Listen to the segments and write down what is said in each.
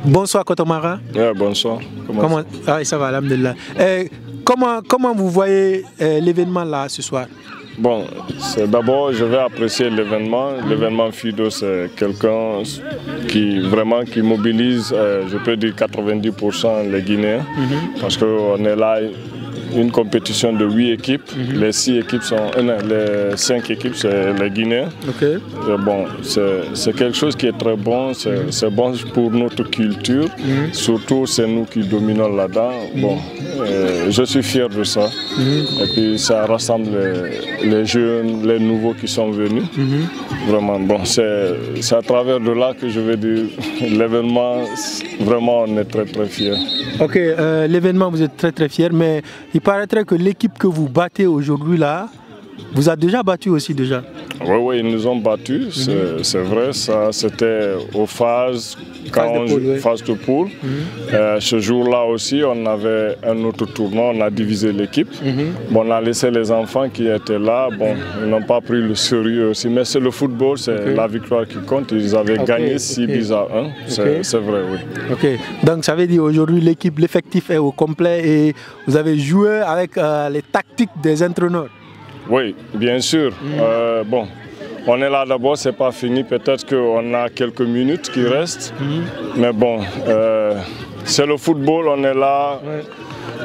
Bonsoir Kotomara. Bonsoir. Comment ça va, alhamdulillah. Comment vous voyez l'événement là ce soir? Bon, d'abord je vais apprécier l'événement. L'événement FIDO, c'est quelqu'un qui mobilise, je peux dire 90% les Guinéens, parce qu'on est là. Une compétition de 8 équipes, les 5 équipes c'est les Guinéens. Bon, c'est quelque chose qui est très bon, c'est bon pour notre culture, surtout c'est nous qui dominons là-dedans. Bon, je suis fier de ça. Et puis ça rassemble les jeunes, les nouveaux qui sont venus. Vraiment, bon, c'est à travers de là que je vais dire l'événement, vraiment on est très très fiers. Ok, l'événement vous êtes très très fiers, mais il paraîtrait que l'équipe que vous battez aujourd'hui là, vous a déjà battu aussi déjà. Oui, ils nous ont battus, c'est vrai, ça c'était aux phases de poule. Ce jour-là aussi, on avait un autre tournoi, on a divisé l'équipe. Bon, on a laissé les enfants qui étaient là, bon, ils n'ont pas pris le sérieux aussi, mais c'est le football, c'est la victoire qui compte. Ils avaient gagné 6-1, c'est vrai, oui. Ok, donc ça veut dire aujourd'hui l'effectif est au complet et vous avez joué avec les tactiques des entraîneurs. Oui, bien sûr. Bon, on est là d'abord, c'est pas fini. Peut-être qu'on a quelques minutes qui restent. Mais bon, c'est le football, on est là.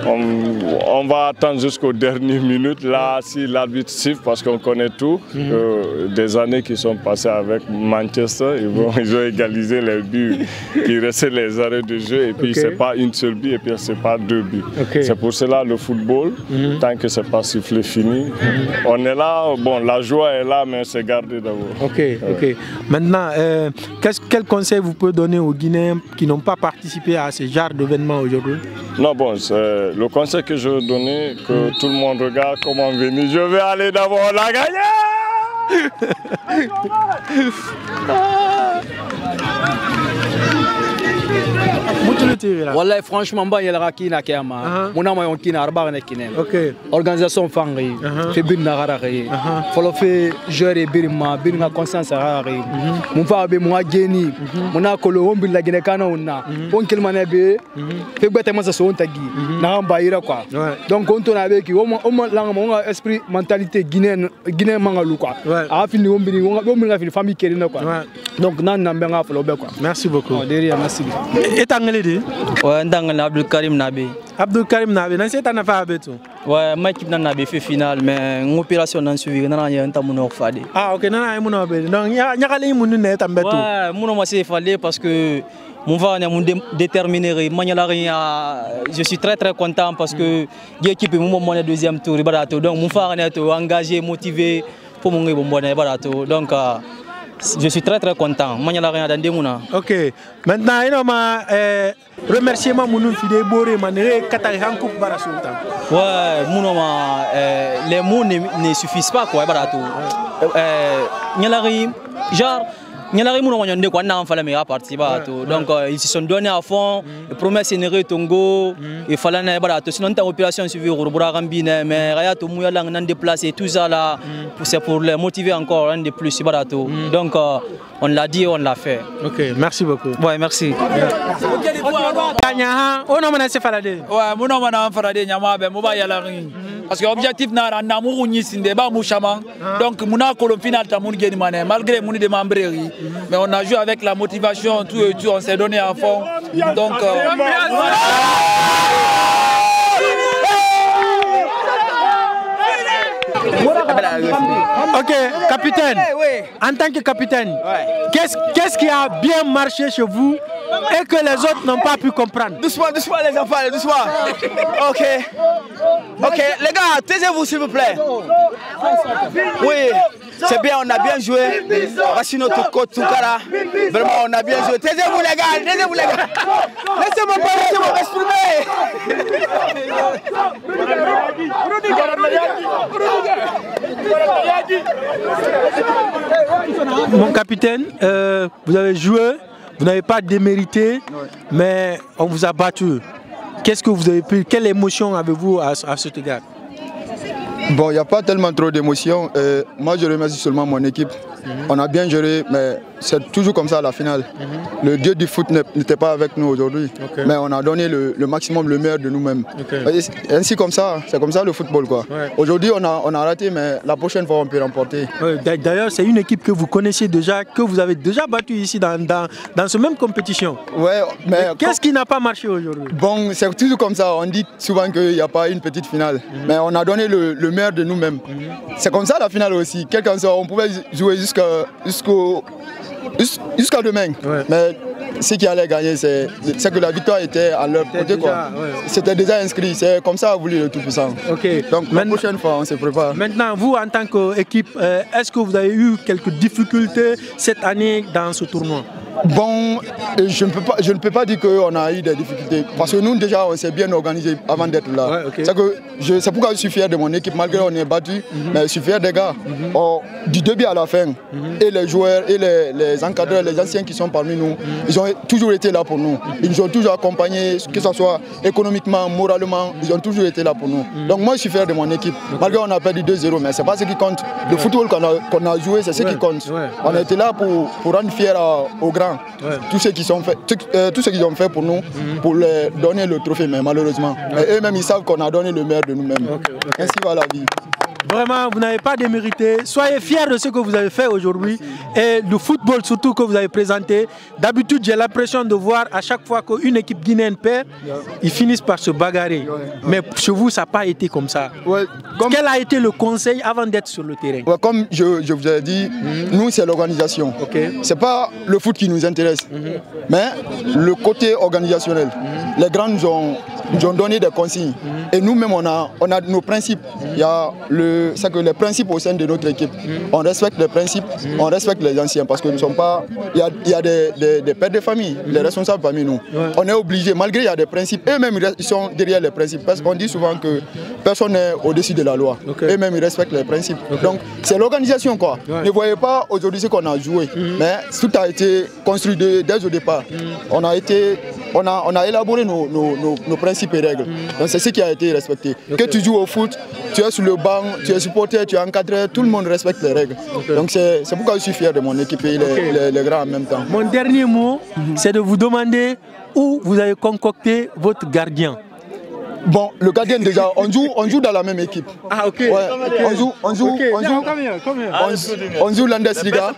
On va attendre jusqu'aux dernières minutes. Là, si l'arbitre siffle, parce qu'on connaît tout, des années qui sont passées avec Manchester, ils ont égalisé les buts. Il restait les arrêts de jeu, et puis c'est pas une seule but, et puis c'est pas 2 buts. C'est pour cela le football, tant que c'est pas sifflé fini, on est là. Bon, la joie est là, mais c'est gardé d'abord. Ok. Maintenant, quel conseil vous pouvez donner aux Guinéens qui n'ont pas participé à ce genre d'événement aujourd'hui? Non, bon, le conseil que je veux donner, que tout le monde regarde comment venir. Je vais aller d'abord la gagner. Wallahi franchement ba yela kina kema muna ma yon kina arba ne kinen organisation fangi fe bin na garari folo fe joueur birima birina conscience garari mun fa be mo geni muna ko lo wombi la gine kana unna on kelma ne be fe bete ma so on tagi na ba ira quoi donc on tona be ki o la mo esprit mentalité guinéen mangalu quoi a fini wombi nga fini famille kelina quoi donc nan na be nga folo be quoi. Merci beaucoup. Derrière merci. Ouais, Abdul Karim Nabi. Abdul Karim Nabi, non c'est un affaire tout. Ouais, ma équipe n'a fait finale, mais une opération n'a suivi, n'a rien à mon fallait. Ah ok, n'a mon obé. Donc y a les moun net en béton. Ouais, mon moi c'est fallait parce que mon va est déterminé. Je suis très très content parce que l'équipe est mon deuxième tour, donc mon frère est engagé, motivé pour mon barato. Donc je suis très très content. Ok. Maintenant, il y a remerciement Mounou Fide Boré Manere Katari Hankouk Barasultan. Ouais, les mots ne suffisent pas quoi, barato. Genre donc ils se sont donnés à fond, les promesses énergées Tongo, il fallait une barato. Sinon ta opération suivie au Buragambine, mais Raya Toumouya l'an déplacé tout ça là, c'est pour les motiver encore un de plus barato. Donc on l'a dit, on l'a fait. Ok, merci beaucoup. Ouais, merci. Parce que l'objectif n'est pas de donc mon final malgré mon démembré, mais on a joué avec la motivation, tout et tout, on s'est donné à fond. Donc ok, capitaine, en tant que capitaine, qu'est-ce qui a bien marché chez vous et que les autres n'ont pas pu comprendre? Doucement les enfants, doucement. Ok, les gars, taisez-vous s'il vous plaît. Oui, c'est bien, on a bien joué. Voici notre côte Toukara. Vraiment, on a bien joué. Taisez-vous les gars, Laissez-moi m'exprimer. Mon capitaine, vous avez joué, vous n'avez pas démérité, mais on vous a battu. Qu'est-ce que vous avez pris? Quelle émotion avez-vous à cet égard? Bon, il n'y a pas tellement trop d'émotions. Moi, je remercie seulement mon équipe On a bien géré, mais c'est toujours comme ça à la finale. Le dieu du foot n'était pas avec nous aujourd'hui. Mais on a donné le maximum, le meilleur de nous-mêmes. Ainsi comme ça, c'est comme ça le football. Aujourd'hui, on a raté, mais la prochaine fois, on peut remporter. D'ailleurs, c'est une équipe que vous connaissez déjà, que vous avez déjà battue ici dans ce même compétition. Ouais, mais qu'est-ce qui n'a pas marché aujourd'hui? Bon, c'est toujours comme ça. On dit souvent qu'il n'y a pas une petite finale. Mais on a donné le meilleur de nous-mêmes. C'est comme ça la finale aussi. Quelqu'un sort, on pouvait jouer jusqu'à demain. Mais ce qui allait gagner, c'est que la victoire était à leur côté. C'était déjà inscrit. C'est comme ça a voulu le Tout-Puissant. Donc la prochaine fois, on se prépare. Maintenant, vous, en tant qu'équipe, est-ce que vous avez eu quelques difficultés cette année dans ce tournoi? Bon, je ne peux pas dire qu'on a eu des difficultés. Parce que nous, déjà, on s'est bien organisé avant d'être là. C'est pourquoi je suis fier de mon équipe, malgré qu'on est battu. Mais je suis fier des gars. Du début à la fin, et les joueurs, et les encadreurs, les anciens qui sont parmi nous, ils ont toujours été là pour nous. Ils nous ont toujours accompagnés, que ce soit économiquement, moralement, ils ont toujours été là pour nous. Donc moi, je suis fier de mon équipe. Malgré qu'on a perdu 2-0, mais ce n'est pas ce qui compte. Le football qu'on a joué, c'est ce qui compte. On a été là pour rendre fiers aux grands. Tout ce qu'ils ont fait pour nous, pour leur donner le trophée, mais malheureusement. Mais eux-mêmes, ils savent qu'on a donné le meilleur de nous-mêmes. Ainsi va la vie. Vraiment, vous n'avez pas démérité. Soyez fiers de ce que vous avez fait aujourd'hui et le football surtout que vous avez présenté. D'habitude, j'ai l'impression de voir à chaque fois qu'une équipe guinéenne perd, ils finissent par se bagarrer. Mais chez vous, ça n'a pas été comme ça. Quel a été le conseil avant d'être sur le terrain? Comme je vous ai dit, nous, c'est l'organisation. Ce n'est pas le foot qui nous intéresse, mais le côté organisationnel. Les grands nous ont donné des consignes. Et nous-mêmes, on a nos principes. Il y a les principes au sein de notre équipe. On respecte les principes, on respecte les anciens parce que nous ne sommes pas... Il y a des pères de famille, les responsables parmi nous. On est obligé, malgré il y a des principes, eux-mêmes ils sont derrière les principes. Parce qu'on dit souvent que personne n'est au-dessus de la loi. Eux-mêmes ils respectent les principes. Donc c'est l'organisation quoi. Ne voyez pas aujourd'hui ce qu'on a joué, mais tout a été construit dès au départ. On a élaboré nos principes et règles. Donc c'est ce qui a été respecté. Que tu joues au foot, tu es sur le banc, tu es supporter, tu es encadré, tout le monde respecte les règles. Donc c'est pourquoi je suis fier de mon équipe et les grands en même temps. Mon dernier mot, c'est de vous demander où vous avez concocté votre gardien. Bon, le gardien déjà, on joue dans la même équipe. Ah ok. Ouais, on joue Landesliga.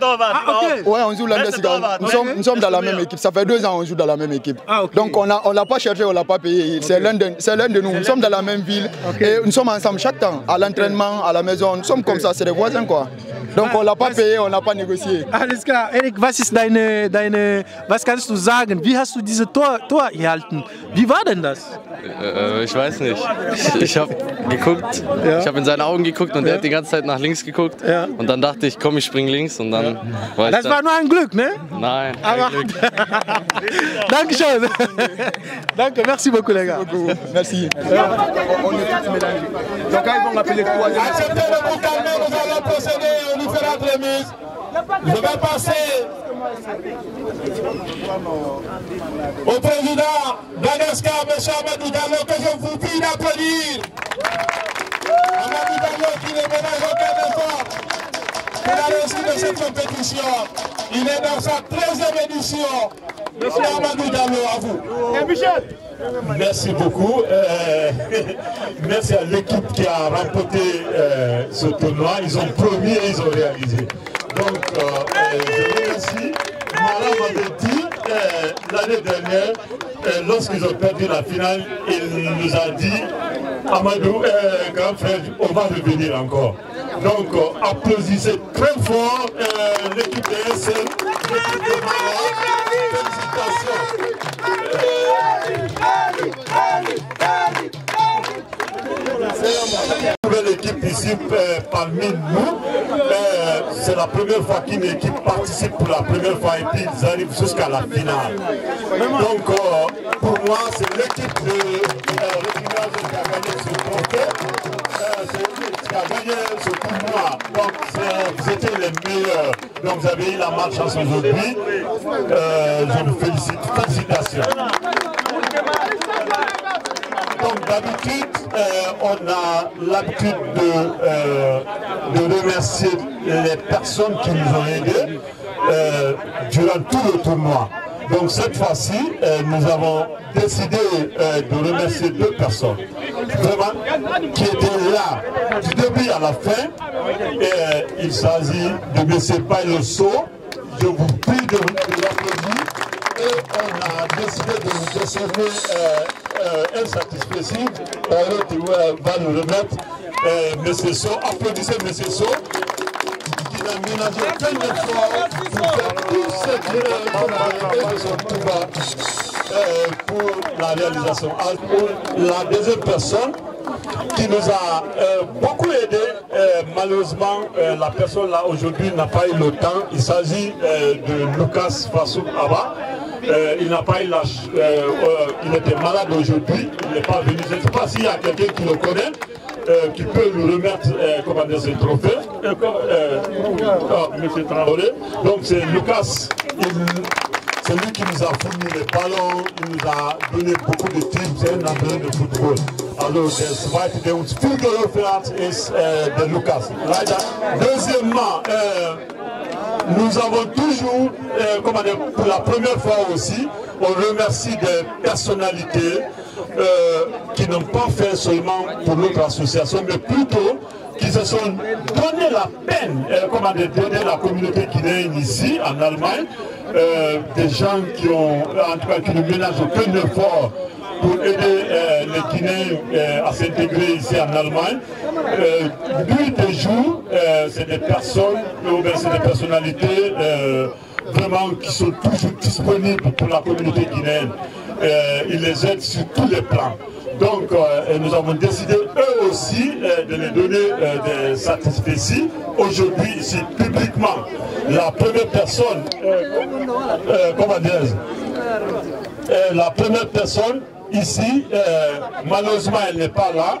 Ouais, on joue Landesliga. Nous sommes dans la même équipe. Ça fait 2 ans qu'on joue dans la même équipe. Donc on l'a pas cherché, on l'a pas payé. C'est l'un de nous. Nous sommes dans la même ville et nous sommes ensemble chaque temps, à l'entraînement, à la maison. Nous sommes comme ça, c'est des voisins quoi. Donc on l'a pas payé, on n'a pas négocié. Alles klar. Erik, was kannst du sagen? Wie hast du diese Tor gehalten? Wie war denn das? Ich weiß nicht. Ich habe geguckt, ich habe in seine Augen geguckt und er hat die ganze Zeit nach links geguckt. Und dann dachte ich, komm, ich spring links und dann war ich Das war nur ein Glück, ne? Nein, aber Glück. Dankeschön. Danke, merci beaucoup les gars. Merci. Acceptez de vous calmer, nous allons procéder aux différentes remises. Je vais passer au président d'Anescar, M. Amadou Diallo, que je vous prie d'applaudir. Amadou Diallo qui ne ménage aucun effort pour la réussite de cette compétition. Il est dans sa 13e édition. M. Amadou Diallo, à vous. Michel. Merci beaucoup. Merci à l'équipe qui a remporté ce tournoi. Ils ont promis et ils ont réalisé. Donc, je remercie. Mara m'avait dit l'année dernière, lorsqu'ils ont perdu la finale, il nous a dit, Amadou, grand frère, on va revenir encore. Donc, applaudissez très fort l'équipe de SL, l'équipe de Mara. Félicitations. Une nouvelle équipe ici parmi nous. C'est la première fois qu'une équipe participe pour la première fois et puis ils arrivent jusqu'à la finale. Donc pour moi c'est l'équipe de Réginald qui a gagné ce trophée. Qui a gagné ce tournoi. Donc vous étiez les meilleurs. Donc vous avez eu la malchance aujourd'hui. Je vous félicite. Félicitations. Donc d'habitude, on a l'habitude de remercier les personnes qui nous ont aidés durant tout le tournoi. Donc cette fois-ci, nous avons décidé de remercier 2 personnes, vraiment, qui étaient là du début à la fin. Il s'agit de M. Pailoso. Je vous prie de l'applaudir. Et on a décidé de nous décerner un satisfait. Va nous remettre M. So. Applaudissez M. So, qui n'a ménagé plein d'efforts pour faire tout ce qu'il a de son pouvoir pour la réalisation. La deuxième personne qui nous a beaucoup aidé, malheureusement la personne là aujourd'hui n'a pas eu le temps. Il s'agit de Lucas Fasouk Abba. Il n'a pas eu la il était malade aujourd'hui, il n'est pas venu. Je ne sais pas s'il y a quelqu'un qui le connaît, qui peut nous remettre ce trophée. Monsieur Traoré. Donc c'est Lucas, c'est lui qui nous a fourni les ballons, il nous a donné beaucoup de tips, c'est un entraîneur de football. Also das zweite, der uns viel geholfen hat, ist der Lucas. Leider. Deuxièmement, nous avons toujours, pour la première fois aussi, on remercie des personnalités qui n'ont pas fait seulement pour notre association, mais plutôt qui se sont donné la peine, d'aider la communauté guinéenne ici, en Allemagne, des gens qui ont, en tout cas, qui ne ménagent aucun effort pour aider les Guinéens à s'intégrer ici en Allemagne. Nuit et jour, c'est des personnes, c'est des personnalités vraiment qui sont toujours disponibles pour la communauté guinéenne. Ils les aident sur tous les plans. Donc nous avons décidé eux aussi de les donner des satisfecits aujourd'hui ici publiquement. La première personne, comment dire, la première personne ici, malheureusement elle n'est pas là,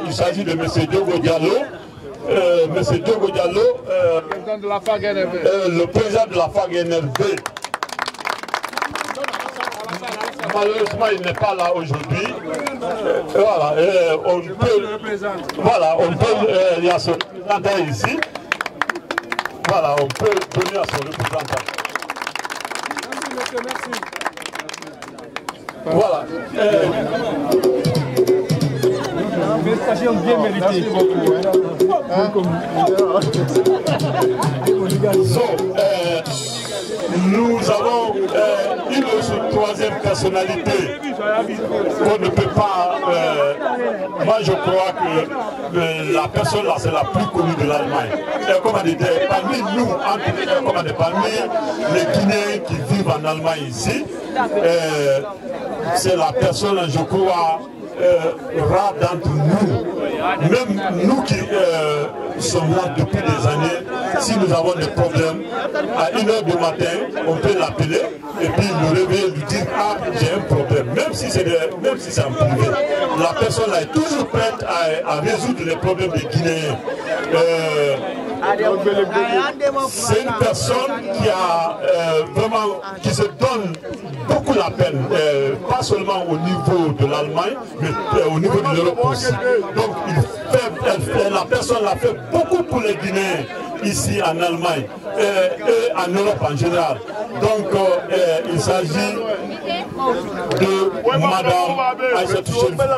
il s'agit de M. Diogo Diallo. M. Diogo Diallo, le président de la FAG-NRB. Malheureusement, il n'est pas là aujourd'hui. Voilà, on peut, il y a son représentant ici. Voilà, on peut donner à son représentant. Merci. Voilà. Félicitations bien méritées. Nous avons une autre troisième personnalité qu'on ne peut pas... moi je crois que la personne là c'est la plus connue de l'Allemagne. Parmi nous, parmi les Guinéens qui vivent en Allemagne ici, c'est la personne, je crois, rare d'entre nous, même nous qui sommes là depuis des années, si nous avons des problèmes, à 1h du matin, on peut l'appeler et puis le réveiller et lui dire « Ah, j'ai un problème », même si c'est en privé. La personne là est toujours prête à résoudre les problèmes des Guinéens. C'est une personne qui a vraiment, qui se donne beaucoup la peine, pas seulement au niveau de l'Allemagne, mais au niveau de l'Europe aussi. Donc la personne l'a fait beaucoup pour les Guinéens ici en Allemagne et en Europe en général. Donc il s'agit de Madame Aïssatou Chérif Baldé.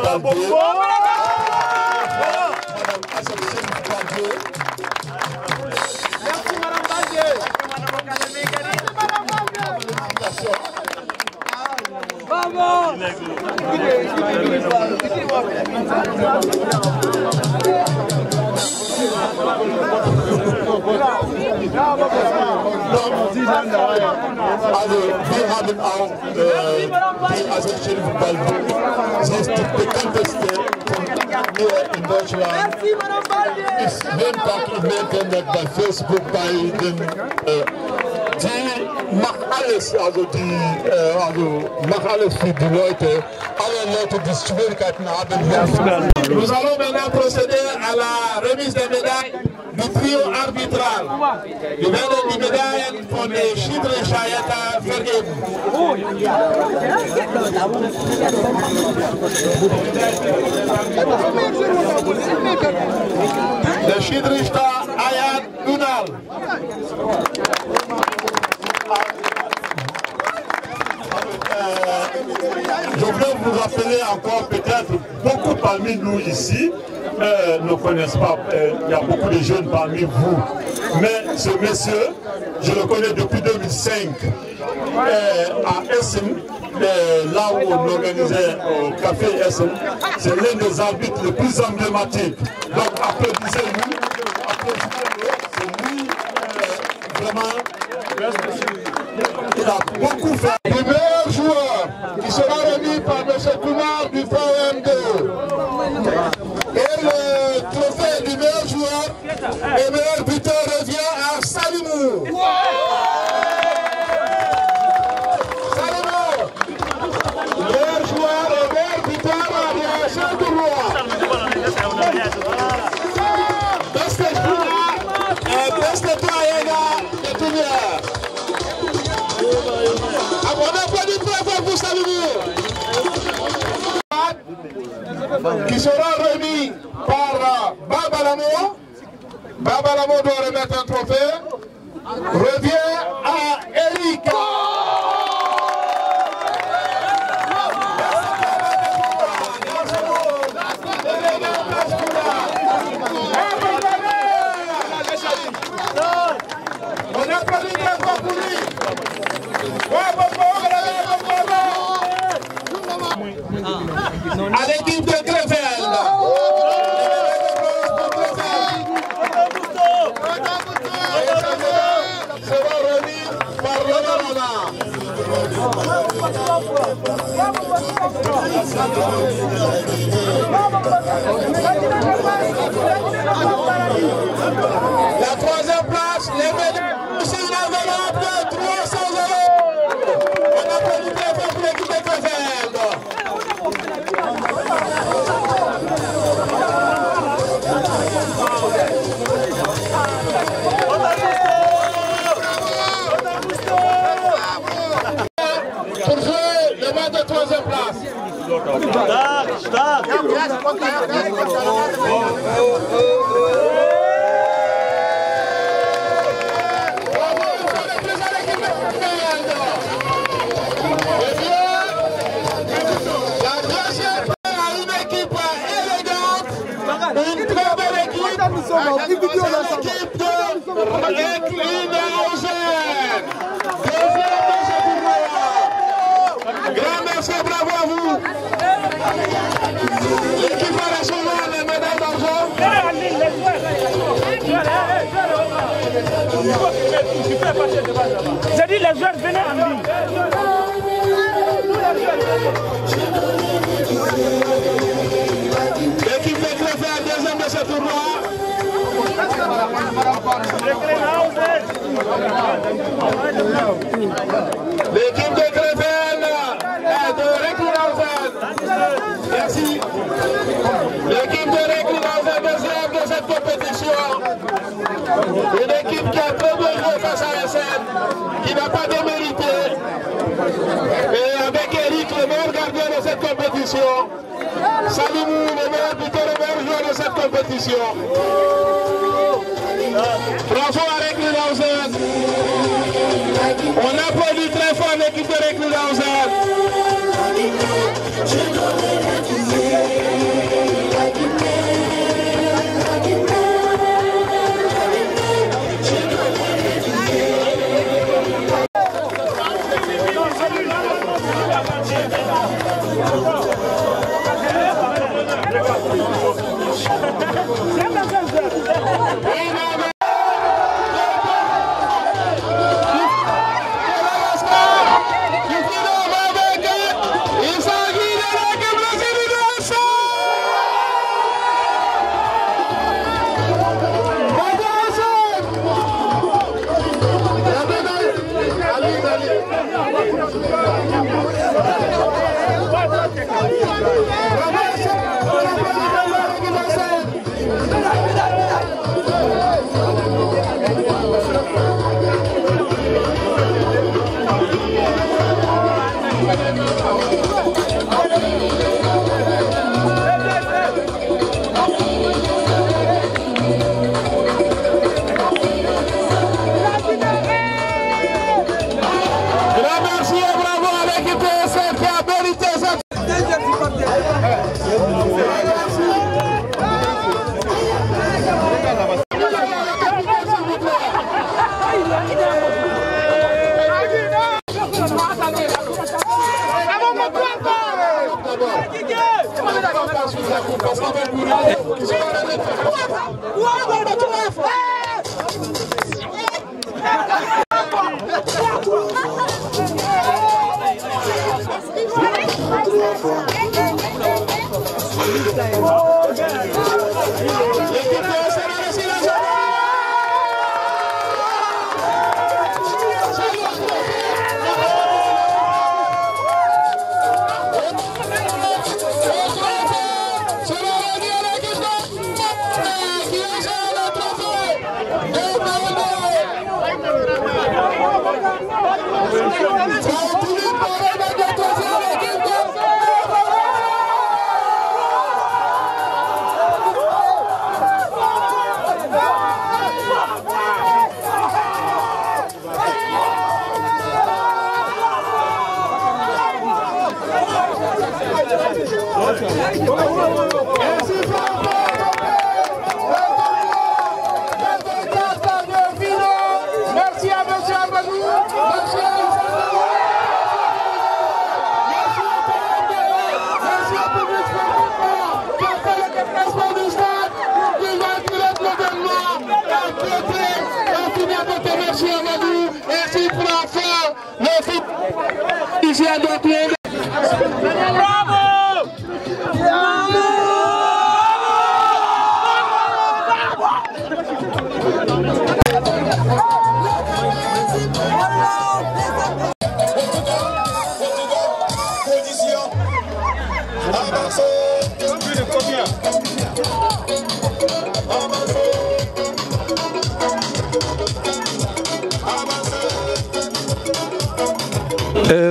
Also, wir haben auch die Aïssatou Chérif Baldé. Sie ist die bekannteste hier in Deutschland. Ist jeden Tag im Internet, bei Facebook, bei den... die macht alles, macht alles für die Leute. Alle Leute, die Schwierigkeiten haben. Nous allons maintenant procéder à la remise des médailles du trio arbitral. Die werden die Medaillen von der Schiedsrichter vergeben. de Chidrista Ayad Unal. Je voulais vous rappeler encore, peut-être beaucoup parmi nous ici ne connaissent pas, il y a beaucoup de jeunes parmi vous, mais ce monsieur, je le connais depuis 2005 à Essen, là où on organisait au café Essen, c'est l'un des arbitres les plus emblématiques. Donc applaudissez-nous, c'est lui vraiment, il a beaucoup fait. Le meilleur joueur qui sera remis par M. Koumar du FOM2. Et le trophée du meilleur joueur et meilleur buteur revient à Salimou. Salimou, meilleur joueur et meilleur buteur à ce tournoi. Beste joueur, beste toyena de tournoi. On applaudit très fort pour Salimou. Qui sera remis par Baba Lamo. Baba Lamo doit remettre un trophée. Revient à Eric. On applaudit très fort pour lui. À l'équipe de Krefeld. Sera remis par Roland. La troisième place, les médailles, c'est une enveloppe de 300 €. On applaudit très fort pour l'équipe de Krefeld. Pour jouer le match de troisième place. Grand merci, bravo à vous. L'équipe va recevoir les médailles d'argent. J'ai dit les joueurs venaient en ligne. L'équipe de Krefeld deuxième de ce tournoi. L'équipe de Krefeld de Recklinghausen. Merci. L'équipe de Recklinghausen deuxième de cette compétition. Une équipe qui a très bien joué face à Essen, qui n'a pas démérité. Et avec Eric, le meilleur gardien de cette compétition. Salimou, le meilleur buteur, le meilleur joueur de cette compétition. Bravo à Recklinghausen. On applaudit très fort l'équipe de Recklinghausen.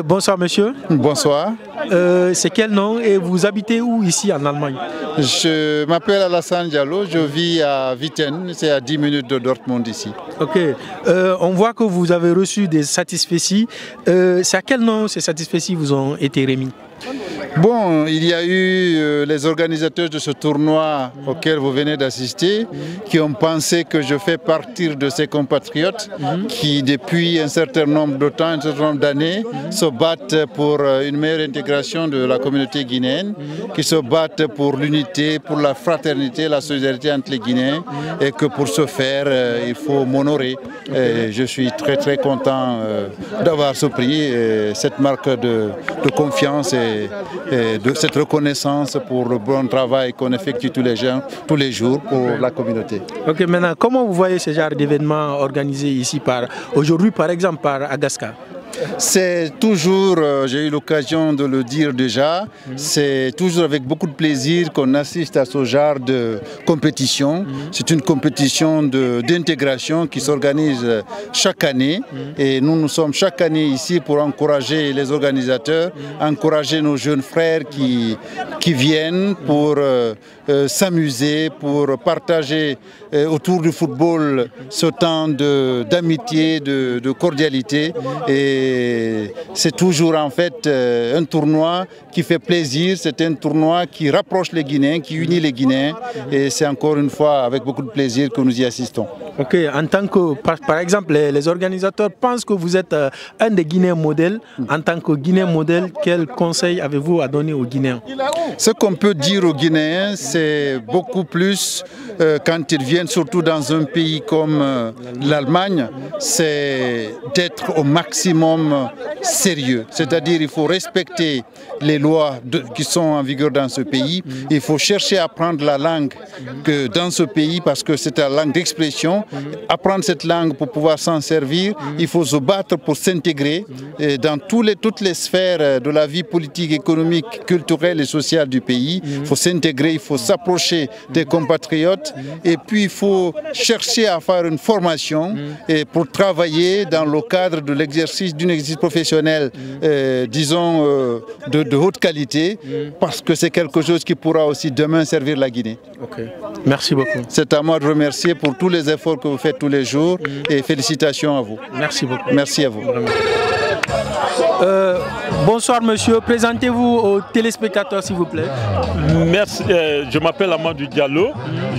Bonsoir monsieur. Bonsoir. C'est quel nom et vous habitez où ici en Allemagne? Je m'appelle Alassane Diallo, je vis à Witten, c'est à 10 minutes de Dortmund ici. Ok, on voit que vous avez reçu des satisfecits. C'est à quel nom ces satisfecits vous ont été remis? Bon, il y a eu les organisateurs de ce tournoi auquel vous venez d'assister qui ont pensé que je fais partie de ces compatriotes qui, depuis un certain nombre de temps, un certain nombre d'années, se battent pour une meilleure intégration de la communauté guinéenne, qui se battent pour l'unité, pour la fraternité, la solidarité entre les Guinéens et que pour ce faire, il faut m'honorer. Je suis très content d'avoir ce prix, cette marque de confiance et de cette reconnaissance pour le bon travail qu'on effectue tous les jours pour la communauté. Ok, maintenant, comment vous voyez ce genre d'événements organisés ici aujourd'hui par exemple par Agaska? C'est toujours, j'ai eu l'occasion de le dire déjà, c'est toujours avec beaucoup de plaisir qu'on assiste à ce genre de compétition. C'est une compétition d'intégration qui s'organise chaque année et nous sommes chaque année ici pour encourager les organisateurs, encourager nos jeunes frères qui viennent pour s'amuser, pour partager autour du football ce temps d'amitié, de cordialité. Et c'est toujours en fait un tournoi qui fait plaisir, c'est un tournoi qui rapproche les Guinéens, qui unit les Guinéens. Et c'est encore une fois avec beaucoup de plaisir que nous y assistons. Ok, en tant que, par exemple, les organisateurs pensent que vous êtes un des Guinéens modèles. En tant que Guinéen modèle, quel conseil avez-vous à donner aux Guinéens? Ce qu'on peut dire aux Guinéens, c'est beaucoup plus quand ils viennent, surtout dans un pays comme l'Allemagne, c'est d'être au maximum sérieux. C'est-à-dire qu'il faut respecter les lois qui sont en vigueur dans ce pays. Il faut chercher à apprendre la langue dans ce pays parce que c'est la langue d'expression. Apprendre cette langue pour pouvoir s'en servir, il faut se battre pour s'intégrer dans toutes les sphères de la vie politique, économique, culturelle et sociale du pays. Il faut s'intégrer, il faut s'approcher des compatriotes et puis il faut chercher à faire une formation pour travailler dans le cadre de l'exercice d'un exercice professionnel, disons, de haute qualité, parce que c'est quelque chose qui pourra aussi demain servir la Guinée. Ok, merci beaucoup. C'est à moi de remercier pour tous les efforts que vous faites tous les jours et félicitations à vous. Merci beaucoup. Merci à vous. Bonsoir monsieur, présentez-vous aux téléspectateurs s'il vous plaît. Merci, je m'appelle Amadou Diallo,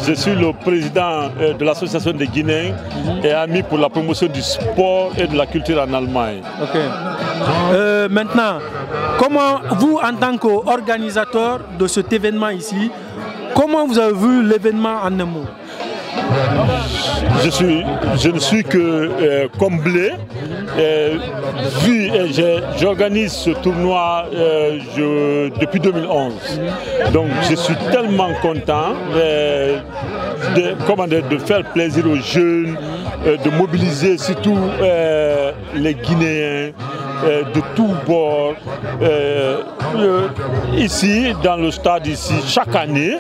je suis le président de l'association des Guinéens et ami pour la promotion du sport et de la culture en Allemagne. Okay. Maintenant, comment vous, en tant qu'organisateur de cet événement ici, comment vous avez vu l'événement en un mot? Je ne suis que comblé. J'organise ce tournoi depuis 2011. Donc je suis tellement content de faire plaisir aux jeunes, de mobiliser surtout les Guinéens de tous bords. Ici, dans le stade ici, chaque année,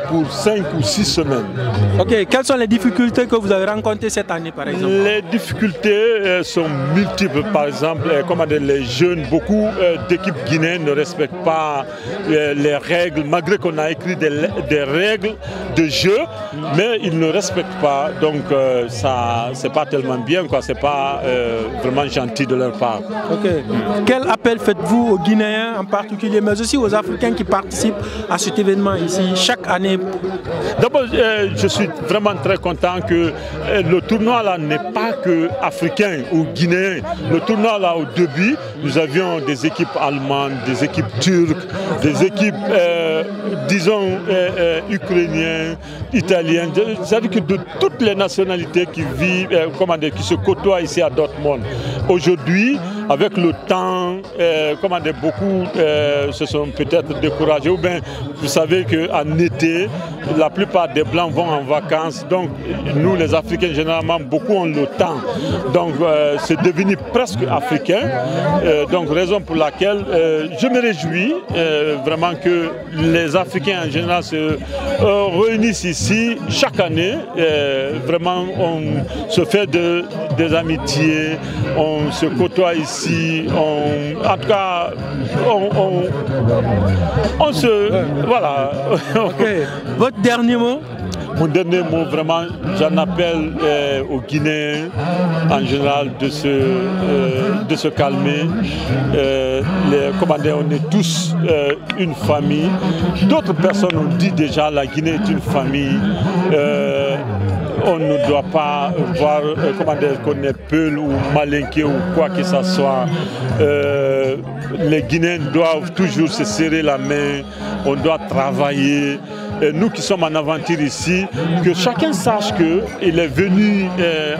pour 5 ou 6 semaines. Ok, quelles sont les difficultés que vous avez rencontrées cette année par exemple? Les difficultés sont multiples. Par exemple, les jeunes, beaucoup d'équipes guinéennes ne respectent pas les règles, malgré qu'on a écrit des règles de jeu, mais ils ne respectent pas. Donc ça, c'est pas tellement bien, quoi. C'est pas vraiment gentil de leur part. Ok. Quel appel faites-vous aux Guinéens en particulier, mais aussi aux Africains qui participent à cet événement ici chaque année? D'abord, je suis vraiment très content que le tournoi là n'est pas que africain ou guinéen. Le tournoi là, au début, nous avions des équipes allemandes, des équipes turques, des équipes, disons, ukrainiennes, italiennes. C'est-à-dire que de toutes les nationalités qui vivent, qui se côtoient ici à Dortmund. Aujourd'hui, avec le temps, beaucoup se sont peut-être découragés. Ou bien, vous savez qu'en été, la plupart des Blancs vont en vacances. Donc, nous, les Africains, généralement, beaucoup ont le temps. Donc, c'est devenu presque africain. Donc, raison pour laquelle je me réjouis vraiment que les Africains, en général, se réunissent ici chaque année. Vraiment, on se fait des amitiés, on se côtoie ici, en tout cas, on se... Voilà. Okay. Votre dernier mot? Mon dernier mot, vraiment, j'en appelle aux Guinéens en général de se calmer. On est tous une famille. D'autres personnes ont dit déjà la Guinée est une famille. On ne doit pas voir qu'on est peul ou malinqué ou quoi que ce soit. Les Guinéens doivent toujours se serrer la main, on doit travailler. Nous qui sommes en aventure ici, que chacun sache qu'il est venu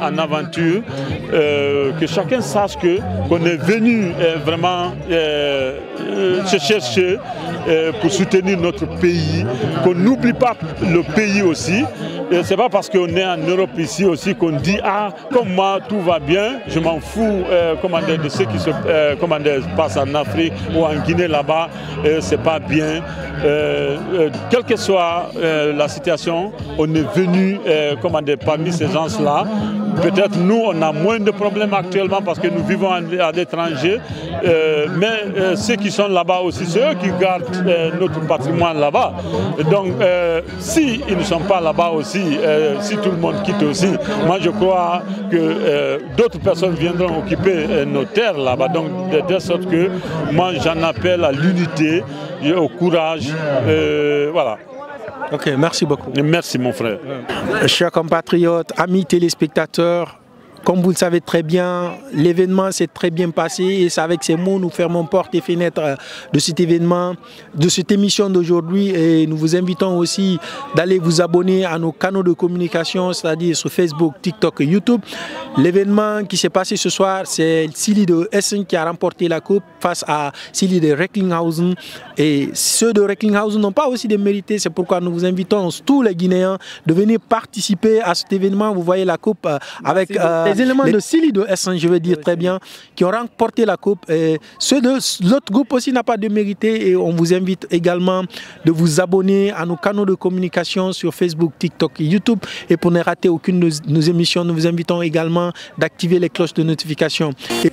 en aventure, que chacun sache qu'on est venu vraiment se chercher pour soutenir notre pays, qu'on n'oublie pas le pays aussi. C'est pas parce qu'on est en Europe ici aussi qu'on dit ah comme moi tout va bien, je m'en fous de ce qui se passe en Afrique ou en Guinée là-bas, c'est pas bien. Quelle que soit la situation, on est venu parmi ces gens-là. Peut-être nous on a moins de problèmes actuellement parce que nous vivons à l'étranger, mais ceux qui sont là-bas aussi, c'est eux qui gardent notre patrimoine là-bas. Donc si ils ne sont pas là-bas aussi, si tout le monde quitte aussi, moi je crois que d'autres personnes viendront occuper nos terres là-bas. Donc de telle sorte que moi j'en appelle à l'unité, au courage, voilà. Ok, merci beaucoup. Merci mon frère. Chers compatriotes, amis téléspectateurs, comme vous le savez très bien, l'événement s'est très bien passé et c'est avec ces mots nous fermons porte et fenêtre de cet événement, de cette émission d'aujourd'hui, et nous vous invitons aussi d'aller vous abonner à nos canaux de communication, c'est-à-dire sur Facebook, TikTok et YouTube. L'événement qui s'est passé ce soir, c'est Silly de Essen qui a remporté la coupe face à Silly de Recklinghausen, et ceux de Recklinghausen n'ont pas aussi de mérité, c'est pourquoi nous vous invitons tous les Guinéens de venir participer à cet événement. Vous voyez la coupe avec... les éléments de Silly de Essen, je veux dire très bien, qui ont remporté la coupe. Et ceux de l'autre groupe aussi n'a pas de mérité, et on vous invite également de vous abonner à nos canaux de communication sur Facebook, TikTok et YouTube. Et pour ne rater aucune de nos émissions, nous vous invitons également d'activer les cloches de notification. Et